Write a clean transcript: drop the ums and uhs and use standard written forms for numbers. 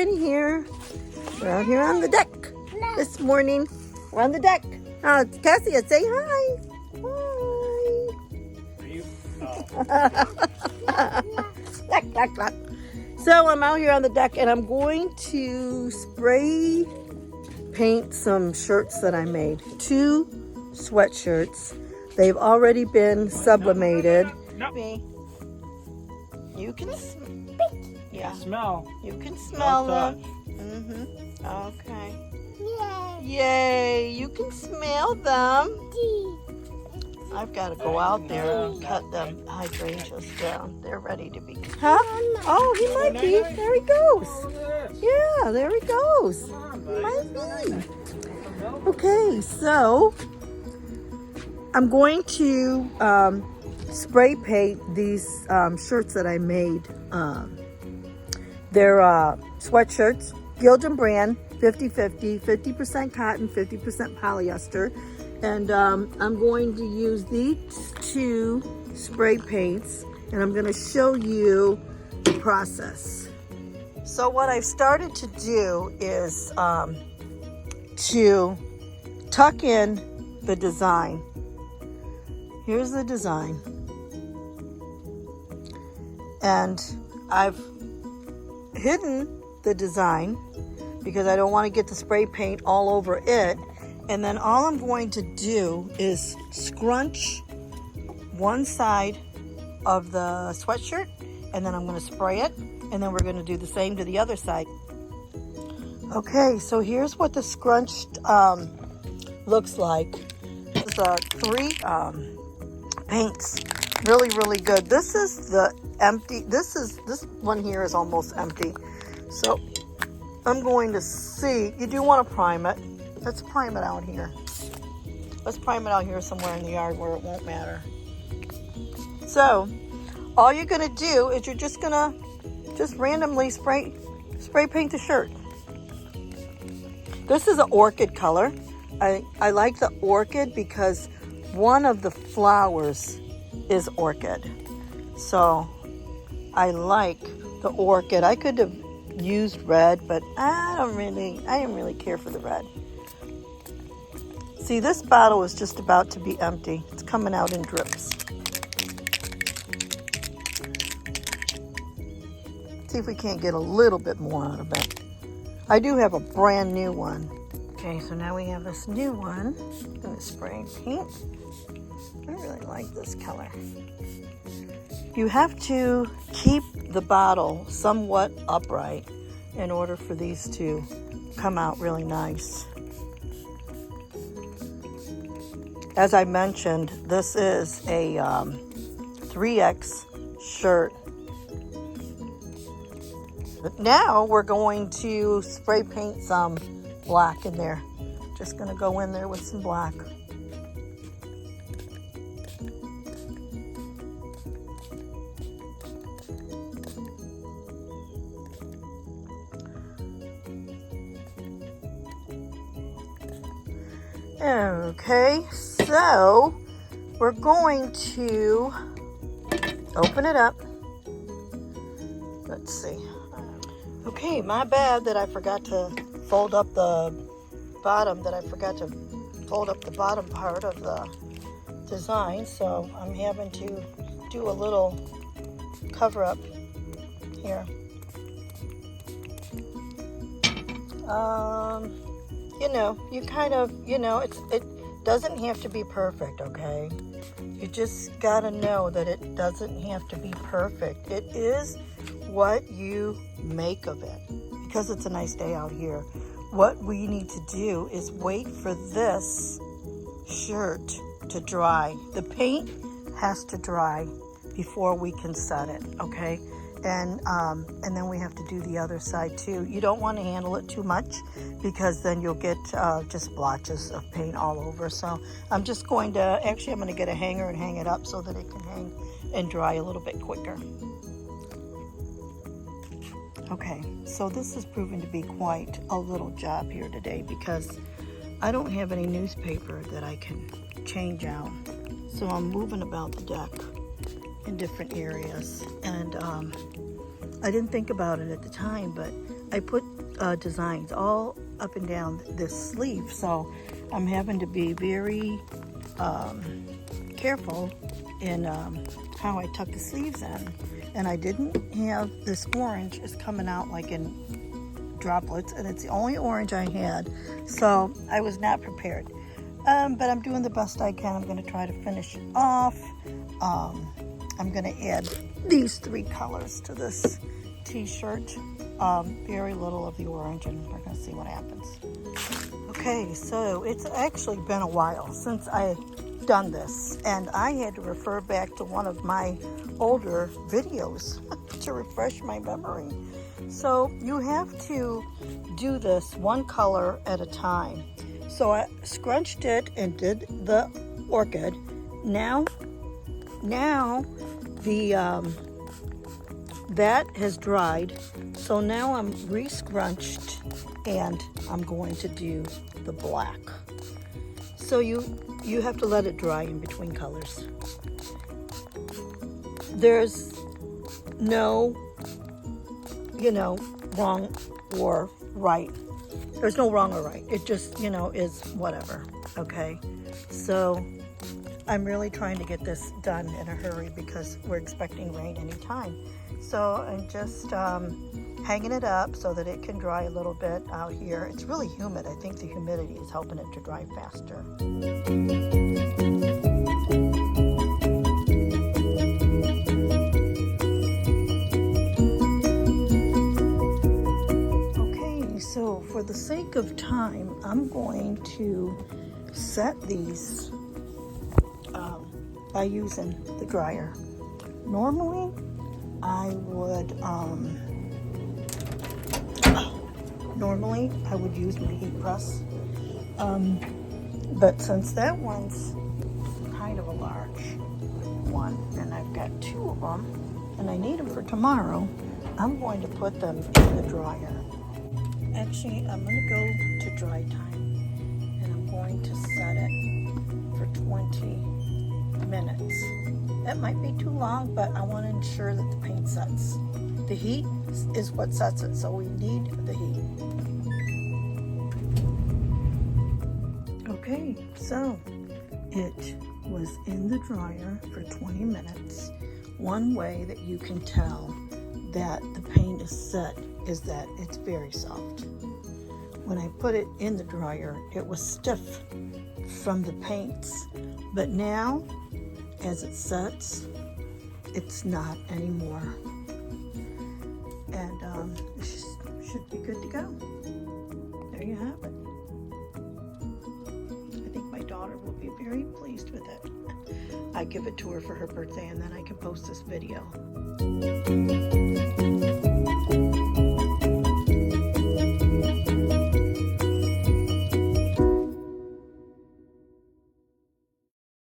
in here. We're out here on the deck this morning. We're on the deck. Cassie, say hi. Hi. Look. So I'm out here on the deck and I'm going to spray paint some shirts that I made. 2 sweatshirts. They've already been sublimated. You can smell. You can smell them. Okay. Yay! You can smell them. I've got to go out there and cut them hydrangeas down. They're ready to be. Huh? Oh, he might be. There he goes. Yeah, there he goes. He might be. Okay, so I'm going to spray paint these shirts that I made. They're sweatshirts, Gildan brand, 50-50, 50% cotton, 50% polyester. And I'm going to use these 2 spray paints and I'm going to show you the process. So what I've started to do is to tuck in the design. Here's the design. And I've hidden the design because I don't want to get the spray paint all over it. And then all I'm going to do is scrunch one side of the sweatshirt and then I'm going to spray it and then we're going to do the same to the other side. Okay, so here's what the scrunched looks like. This is 3 paints. Really good. This is the empty. This one here is almost empty. So I'm going to see. You do want to prime it. Let's prime it out here. Let's prime it out here somewhere in the yard where it won't matter. So all you're going to do is you're just going to randomly spray paint the shirt. This is an orchid color. I like the orchid because one of the flowers is orchid. So I like the orchid. I could have used red, but I didn't really care for the red. See, this bottle is just about to be empty. It's coming out in drips. See if we can't get a little bit more out of it. I do have a brand new one. Okay, so now we have this new one. I'm gonna spray paint. I really like this color. You have to keep the bottle somewhat upright in order for these to come out really nice. As I mentioned, this is a 3X shirt. But now we're going to spray paint some black in there. Just gonna go in there with some black. Okay, so we're going to open it up. Let's see. Okay, my bad that I forgot to fold up the bottom, part of the design. So I'm having to do a little cover up here. It doesn't have to be perfect, okay? You just gotta know that it doesn't have to be perfect. It is what you make of it. Because it's a nice day out here, what we need to do is wait for this shirt to dry. The paint has to dry before we can set it, okay? And then we have to do the other side too. You don't want to handle it too much because then you'll get just blotches of paint all over. So I'm just going to, I'm going to get a hanger and hang it up so that it can hang and dry a little bit quicker. Okay, so this has proven to be quite a little job here today because I don't have any newspaper that I can change out. So I'm moving about the deck in different areas, and I didn't think about it at the time, but I put designs all up and down this sleeve, so I'm having to be very careful in how I tuck the sleeves in. And I didn't have this orange is coming out like in droplets, and it's the only orange I had, so I was not prepared. But I'm doing the best I can. I'm going to try to finish it off. I'm going to add these 3 colors to this t-shirt. Very little of the orange, and we're going to see what happens. Okay, so it's actually been a while since I've done this, and I had to refer back to one of my older videos to refresh my memory. So you have to do this one color at a time. So I scrunched it and did the orchid. Now the that has dried. So now I'm re-scrunched and I'm going to do the black. So you have to let it dry in between colors. There's no, wrong or right. There's no wrong or right. It just, is whatever, okay? So I'm really trying to get this done in a hurry because we're expecting rain anytime. So I'm just hanging it up so that it can dry a little bit out here. It's really humid. I think the humidity is helping it to dry faster. So for the sake of time, I'm going to set these by using the dryer. Normally, I would use my heat press, but since that one's kind of a large one, and I've got 2 of them, and I need them for tomorrow, I'm going to put them in the dryer. Actually, I'm going to go to dry time, and I'm going to set it for 20 minutes. That might be too long, but I want to ensure that the paint sets. The heat is what sets it, so we need the heat. Okay, so it was in the dryer for 20 minutes. One way that you can tell that the paint is set is that it's very soft. When I put it in the dryer, it was stiff from the paints, but now as it sets, it's not anymore. And it should be good to go. There you have it. I think my daughter will be very pleased with it. I give it to her for her birthday, and then I can post this video.